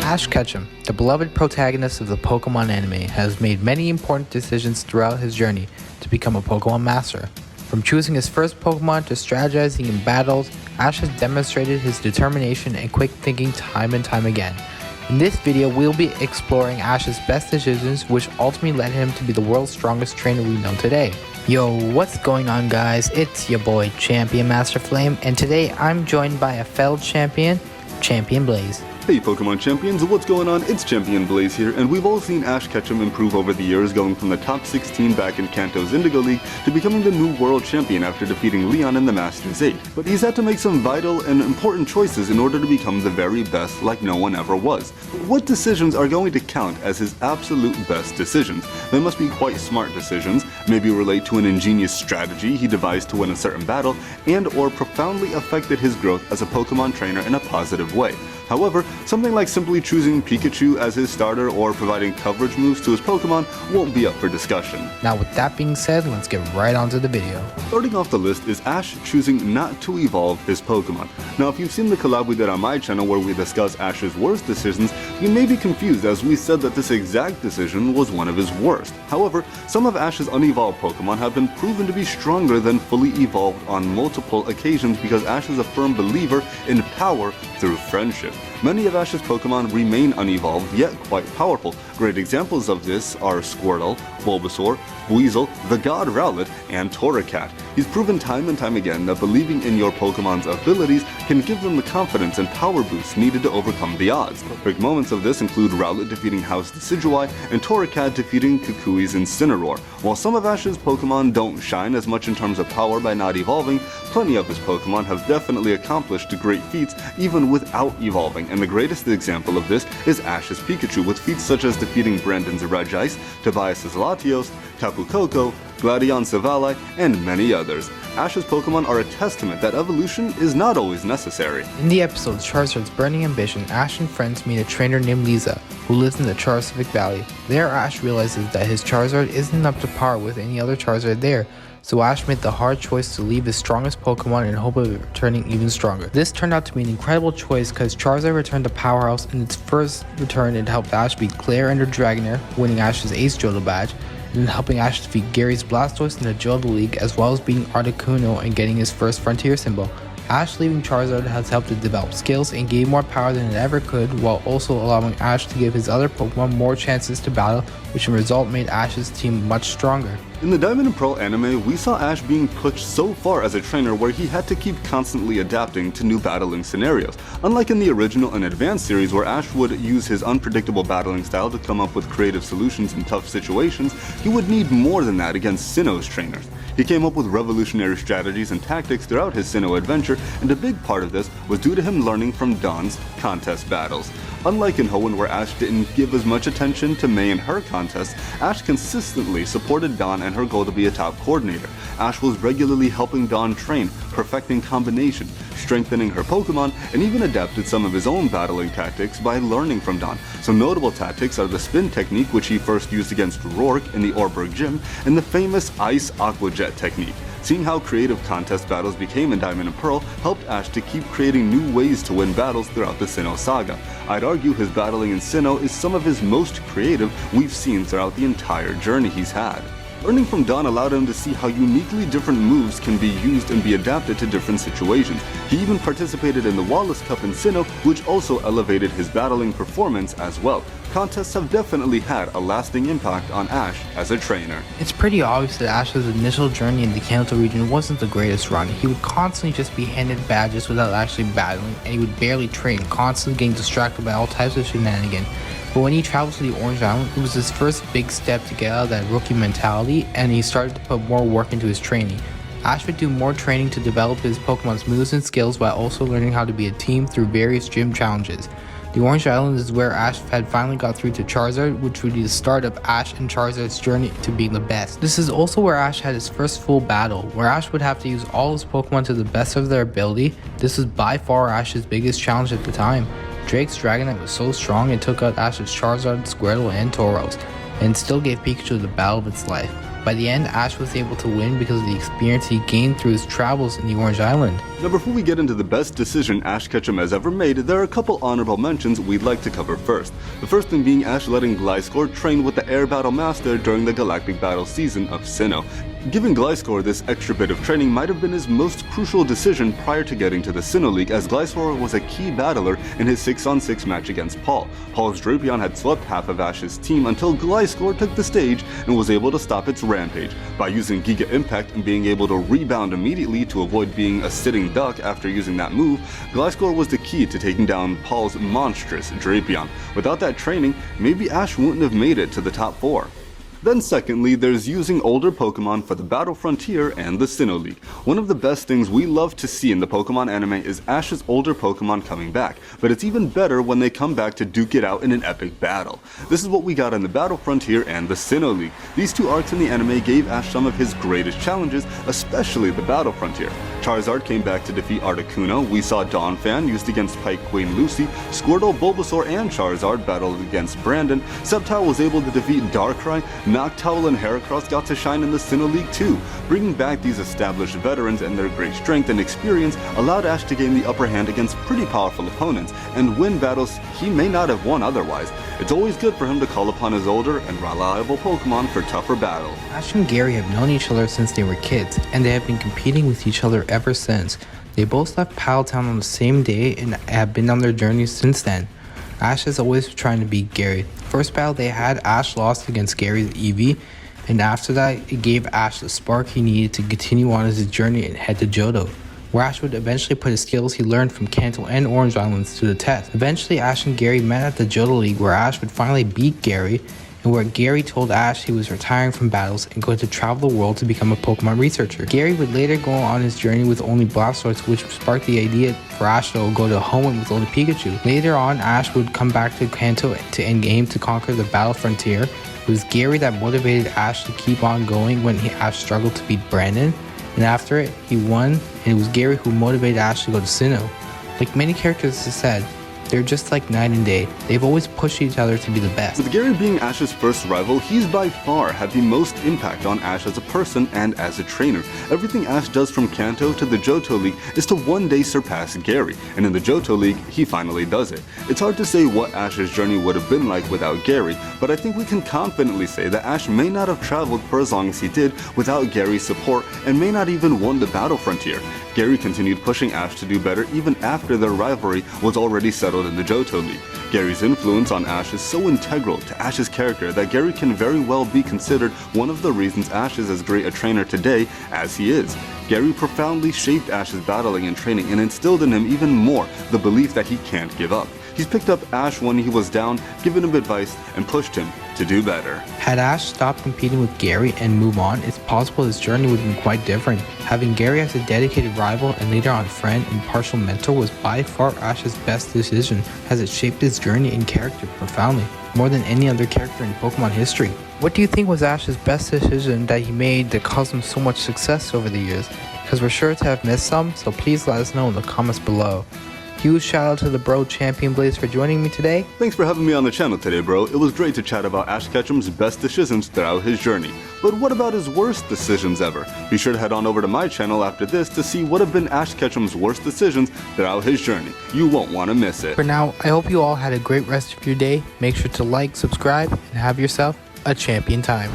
Ash Ketchum, the beloved protagonist of the Pokémon anime, has made many important decisions throughout his journey to become a Pokémon master. From choosing his first Pokémon to strategizing in battles, Ash has demonstrated his determination and quick thinking time and time again. In this video, we'll be exploring Ash's best decisions, which ultimately led him to be the world's strongest trainer we know today. Yo, what's going on, guys? It's your boy Champion Master Flame, and today I'm joined by a fellow champion, Champion Blaze. Hey Pokemon Champions, what's going on? It's Champion Blaze here, and we've all seen Ash Ketchum improve over the years, going from the top 16 back in Kanto's Indigo League to becoming the new world champion after defeating Leon in the Masters 8. But he's had to make some vital and important choices in order to become the very best like no one ever was. What decisions are going to count as his absolute best decisions? They must be quite smart decisions, maybe relate to an ingenious strategy he devised to win a certain battle, and or profoundly affected his growth as a Pokemon trainer in a positive way. However, something like simply choosing Pikachu as his starter or providing coverage moves to his Pokemon won't be up for discussion. Now with that being said, let's get right onto the video. Starting off the list is Ash choosing not to evolve his Pokemon. Now if you've seen the collab we did on my channel where we discuss Ash's worst decisions, you may be confused as we said that this exact decision was one of his worst. However, some of Ash's unevolved Pokemon have been proven to be stronger than fully evolved on multiple occasions because Ash is a firm believer in power through friendship. Many of Ash's Pokemon remain unevolved, yet quite powerful. Great examples of this are Squirtle, Bulbasaur, Weasel, the God Rowlet, and Torracat. He's proven time and time again that believing in your Pokemon's abilities can give them the confidence and power boost needed to overcome the odds. Perfect moments of this include Rowlet defeating House Decidueye and Torracat defeating Kukui's Incineroar. While some of Ash's Pokemon don't shine as much in terms of power by not evolving, plenty of his Pokemon have definitely accomplished great feats even without evolving, and the greatest example of this is Ash's Pikachu, with feats such as defeating Brandon's Regice, Tobias's Latios, Tapu Koko, Gladion Savali, and many others. Ash's Pokemon are a testament that evolution is not always necessary. In the episode Charizard's Burning Ambition, Ash and friends meet a trainer named Lisa, who lives in the Charcific Valley. There, Ash realizes that his Charizard isn't up to par with any other Charizard there, so Ash made the hard choice to leave his strongest Pokemon in hope of it returning even stronger. This turned out to be an incredible choice because Charizard returned to Powerhouse. In its first return, it helped Ash beat Claire and her Dragonair, winning Ash's Ace Johto badge, and helping Ash defeat Gary's Blastoise in the Johto League, as well as beating Articuno and getting his first Frontier symbol. Ash leaving Charizard has helped it develop skills and gain more power than it ever could, while also allowing Ash to give his other Pokemon more chances to battle, which in result made Ash's team much stronger. In the Diamond and Pearl anime, we saw Ash being pushed so far as a trainer where he had to keep constantly adapting to new battling scenarios. Unlike in the original and advanced series where Ash would use his unpredictable battling style to come up with creative solutions in tough situations, he would need more than that against Sinnoh's trainers. He came up with revolutionary strategies and tactics throughout his Sinnoh adventure, and a big part of this was due to him learning from Dawn's contest battles. Unlike in Hoenn, where Ash didn't give as much attention to May and her contests, Ash consistently supported Dawn and her goal to be a top coordinator. Ash was regularly helping Dawn train, perfecting combination, strengthening her Pokemon, and even adapted some of his own battling tactics by learning from Dawn. Some notable tactics are the spin technique, which he first used against Rourke in the Orberg Gym, and the famous Ice Aqua Jet technique. Seeing how creative contest battles became in Diamond and Pearl helped Ash to keep creating new ways to win battles throughout the Sinnoh saga. I'd argue his battling in Sinnoh is some of his most creative we've seen throughout the entire journey he's had. Learning from Dawn allowed him to see how uniquely different moves can be used and be adapted to different situations. He even participated in the Wallace Cup in Sinnoh, which also elevated his battling performance as well. Contests have definitely had a lasting impact on Ash as a trainer. It's pretty obvious that Ash's initial journey in the Kanto region wasn't the greatest run. He would constantly just be handed badges without actually battling, and he would barely train, constantly getting distracted by all types of shenanigans. But when he traveled to the Orange Island, it was his first big step to get out of that rookie mentality, and he started to put more work into his training. Ash would do more training to develop his Pokemon's moves and skills while also learning how to be a team through various gym challenges. The Orange Island is where Ash had finally got through to Charizard, which would be the start of Ash and Charizard's journey to being the best. This is also where Ash had his first full battle, where Ash would have to use all his Pokemon to the best of their ability. This was by far Ash's biggest challenge at the time. Drake's Dragonite was so strong it took out Ash's Charizard, Squirtle, and Tauros, and still gave Pikachu the battle of its life. By the end, Ash was able to win because of the experience he gained through his travels in the Orange Island. Now before we get into the best decision Ash Ketchum has ever made, there are a couple honorable mentions we'd like to cover first. The first thing being Ash letting Gliscor train with the Air Battle Master during the Galactic Battle season of Sinnoh. Giving Gliscor this extra bit of training might have been his most crucial decision prior to getting to the Sinnoh League, as Gliscor was a key battler in his 6-on-6 match against Paul. Paul's Drapion had swept half of Ash's team until Gliscor took the stage and was able to stop its rampage. By using Giga Impact and being able to rebound immediately to avoid being a sitting duck after using that move, Gliscor was the key to taking down Paul's monstrous Drapion. Without that training, maybe Ash wouldn't have made it to the top 4. Then secondly, there's using older Pokemon for the Battle Frontier and the Sinnoh League. One of the best things we love to see in the Pokemon anime is Ash's older Pokemon coming back, but it's even better when they come back to duke it out in an epic battle. This is what we got in the Battle Frontier and the Sinnoh League. These two arcs in the anime gave Ash some of his greatest challenges, especially the Battle Frontier. Charizard came back to defeat Articuno, we saw Donphan used against Pike Queen Lucy, Squirtle, Bulbasaur, and Charizard battled against Brandon, Sceptile was able to defeat Darkrai, Noctowl and Heracross got to shine in the Sinnoh League too. Bringing back these established veterans and their great strength and experience allowed Ash to gain the upper hand against pretty powerful opponents and win battles he may not have won otherwise. It's always good for him to call upon his older and reliable Pokemon for tougher battles. Ash and Gary have known each other since they were kids, and they have been competing with each other ever since. They both left Paddletown on the same day and have been on their journeys since then. Ash is always trying to beat Gary. First battle they had, Ash lost against Gary's Eevee, and after that, it gave Ash the spark he needed to continue on his journey and head to Johto, where Ash would eventually put his skills he learned from Kanto and Orange Islands to the test. Eventually, Ash and Gary met at the Johto League, where Ash would finally beat Gary, and where Gary told Ash he was retiring from battles and going to travel the world to become a Pokemon researcher. Gary would later go on his journey with only Blastoise, which sparked the idea for Ash to go to Hoenn with only Pikachu. Later on, Ash would come back to Kanto to aim to conquer the Battle Frontier. It was Gary that motivated Ash to keep on going when Ash struggled to beat Brandon, and after it, he won, and it was Gary who motivated Ash to go to Sinnoh. Like many characters have said, they're just like night and day. They've always pushed each other to be the best. With Gary being Ash's first rival, he's by far had the most impact on Ash as a person and as a trainer. Everything Ash does from Kanto to the Johto League is to one day surpass Gary, and in the Johto League, he finally does it. It's hard to say what Ash's journey would have been like without Gary, but I think we can confidently say that Ash may not have traveled for as long as he did without Gary's support and may not even won the Battle Frontier. Gary continued pushing Ash to do better even after their rivalry was already settled in the Johto League. Gary's influence on Ash is so integral to Ash's character that Gary can very well be considered one of the reasons Ash is as great a trainer today as he is. Gary profoundly shaped Ash's battling and training and instilled in him even more the belief that he can't give up. He's picked up Ash when he was down, given him advice, and pushed him to do better. Had Ash stopped competing with Gary and move on, it's possible his journey would have been quite different. Having Gary as a dedicated rival and later on friend and partial mentor was by far Ash's best decision, as it shaped his journey and character profoundly, more than any other character in Pokemon history. What do you think was Ash's best decision that he made that caused him so much success over the years? Because we're sure to have missed some, so please let us know in the comments below. Huge shout out to the bro Champion Blaze for joining me today. Thanks for having me on the channel today, bro. It was great to chat about Ash Ketchum's best decisions throughout his journey. But what about his worst decisions ever? Be sure to head on over to my channel after this to see what have been Ash Ketchum's worst decisions throughout his journey. You won't want to miss it. For now, I hope you all had a great rest of your day. Make sure to like, subscribe, and have yourself a champion time.